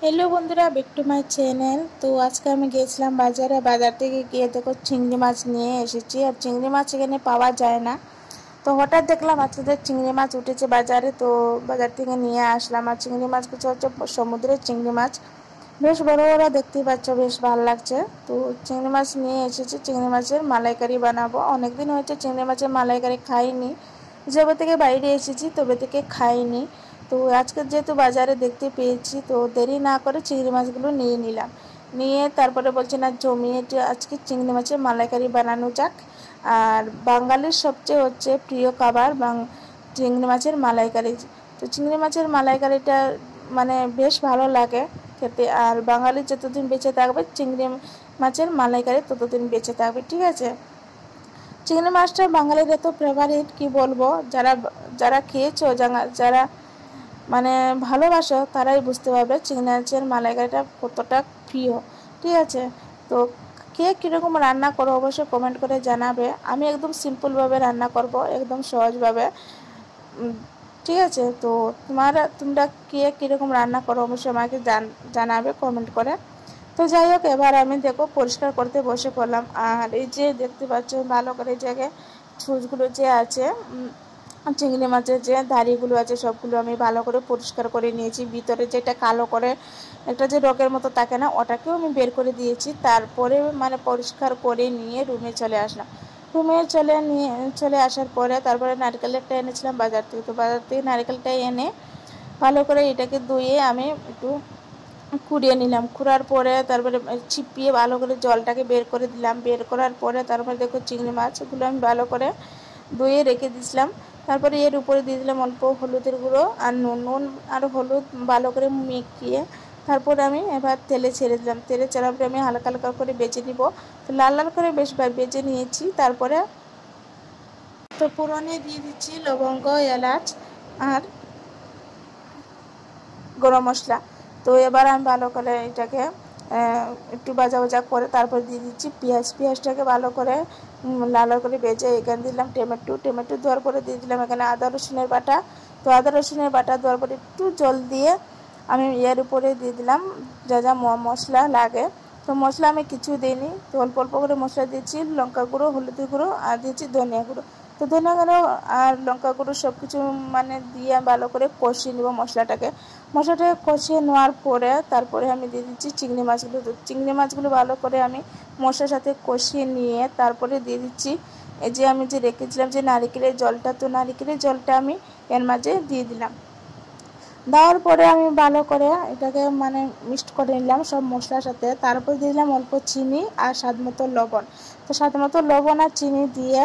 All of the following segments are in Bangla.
हेलो बंधुरा बैक टू माई चैनल। तो आज के আমি গিয়েছিলাম বাজারে। বাজার থেকে গিয়ে দেখো চিংড়ি মাছ নিয়ে এসেছি। আর চিংড়ি মাছ এখানে পাওয়া যায় না। তো হঠাৎ দেখলাম আজকে চিংড়ি মাছ উঠেছে বাজারে। তো বাজার থেকে নিয়ে আসলাম। আর চিংড়ি মাছগুলো হচ্ছে সমুদ্রের চিংড়ি মাছ, বেশ বড় বড় দেখতে পাচ্ছ, বেশ ভালো লাগছে। তো চিংড়ি মাছ নিয়ে এসেছি, চিংড়ি মাছের মালাইকারি বানাবো। অনেকদিন হয়েছে চিংড়ি মাছের মালাইকারি খাইনি, যেবে থেকে বাইরে এসেছি তবে থেকে খাইনি। তো আজকে যেহেতু বাজারে দেখতে পেয়েছি, তো দেরি না করে চিংড়ি মাছগুলো নিয়ে নিলাম। নিয়ে তারপরে বলছি না জমিয়ে আজকে চিংড়ি মাছের মালাইকারি বানানো যাক। আর বাঙালির সবচেয়ে হচ্ছে প্রিয় খাবার চিংড়ি মাছের মালাইকারি। তো চিংড়ি মাছের মালাইকারিটা মানে বেশ ভালো লাগে খেতে। আর বাঙালি যতদিন বেঁচে থাকবে চিংড়ি মাছের মালাইকারি ততদিন বেঁচে থাকবে, ঠিক আছে। চিংড়ি মাছটা বাঙালির এত ফেভারিট কি বলবো, যারা যারা খেয়েছো, যারা মানে ভালোবাসো তারাই বুঝতে পারবে চিংড়ি মাছের মালাইকারিটা কতটা প্রিয়, ঠিক আছে। তো কে কীরকম রান্না করো অবশ্যই কমেন্ট করে জানাবে। আমি একদম সিম্পলভাবে রান্না করব, একদম সহজভাবে, ঠিক আছে। তো তোমরা কে কীরকম রান্না করো অবশ্যই আমাকে জানাবে কমেন্ট করে। তো যাই হোক, এবার আমি দেখো পরিষ্কার করতে বসে পড়লাম। আর এই যে দেখতে পাচ্ছ ভালো করে জায়গায় ছুঁচগুলো যে আছে, চিংড়ি মাছের যে দাড়িগুলো আছে সবগুলো আমি ভালো করে পরিষ্কার করে নিয়েছি। ভিতরে যেটা কালো করে একটা যে রগের মতো থাকে না, ওটাকেও আমি বের করে দিয়েছি। তারপরে মানে পরিষ্কার করে নিয়ে রুমে চলে আসলাম। রুমে চলে আসার পরে তারপরে নারকেলটা এনেছিলাম বাজার থেকে। তো বাজার থেকে নারকেলটা এনে ভালো করে এটাকে ধুয়ে আমি একটু কুড়িয়ে নিলাম। কুড়ার পরে তারপরে চিপিয়ে ভালো করে জলটাকে বের করে দিলাম। বের করার পরে তারপরে দেখো চিংড়ি মাছগুলো আমি ভালো করে ধুয়ে রেখে দিয়েছিলাম। তারপরে এর উপরে দিয়ে দিলাম অল্প হলুদের গুঁড়ো আর নুন আর হলুদ ভালো করে মেখে তারপরে আমি এবার তেলে ছেড়ে দিলাম। তেলে ছাড়ার পরে আমি হালকা হালকা করে বেজে নিব। তো লাল লাল করে বেশ বেজে নিয়েছি। তারপরে তো ফোড়নে দিয়ে দিচ্ছি লবঙ্গ, এলাচ আর গরম মশলা। তো এবার আমি ভালো করে এটাকে একটু ভাজা ভাজা করে তারপর দিয়ে দিচ্ছি পেঁয়াজটাকে ভালো করে লাল করে ভেজে এখানে দিলাম টমেটো দেওয়ার পরে দিয়ে দিলাম এখানে আদা রসুনের বাটা। তো আদা রসুনের বাটা দেওয়ার পরে একটু জল দিয়ে আমি এর উপরে দিয়ে দিলাম যা যা মশলা লাগে। তো মশলা আমি কিছু দিইনি, তো অল্প অল্প করে মশলা দিয়েছি, লঙ্কা গুঁড়ো, হলুদের গুঁড়ো আর দিয়েছি ধনিয়া গুঁড়ো। তো ধনিয়া গুঁড়ো আর লঙ্কা গুঁড়ো সব কিছু মানে দিয়ে ভালো করে কষিয়ে নেব মশলাটাকে কষিয়ে নেওয়ার পরে তারপরে আমি দিয়ে দিচ্ছি চিংড়ি মাছগুলো। তো চিংড়ি মাছগুলো ভালো করে আমি মশলার সাথে কষিয়ে নিয়ে তারপরে দিয়ে দিচ্ছি এই যে আমি যে রেখেছিলাম যে নারকেলের জলটা। তো নারকেলের জলটা আমি এর মাঝে দিয়ে দিলাম। দেওয়ার পরে আমি ভালো করে এটাকে মানে মিক্সড করে নিলাম সব মশলার সাথে। তারপর দিয়ে দিলাম অল্প চিনি আর স্বাদ মতো লবণ। তো স্বাদ মতো লবণ আর চিনি দিয়ে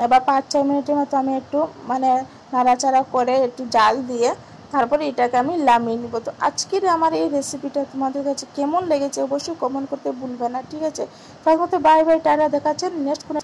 এবার 5-6 মিনিটের মতো আমি একটু মানে নাড়াচাড়া করে একটু জাল দিয়ে তারপরে এটাকে আমি নামিয়ে নিব। তো আজকের আমার এই রেসিপিটা তোমাদের কাছে কেমন লেগেছে অবশ্যই কমেন্ট করতে ভুলবে না, ঠিক আছে। তার মধ্যে বাই বাই, টাটা, দেখাচ্ছেন নেক্সট কোনো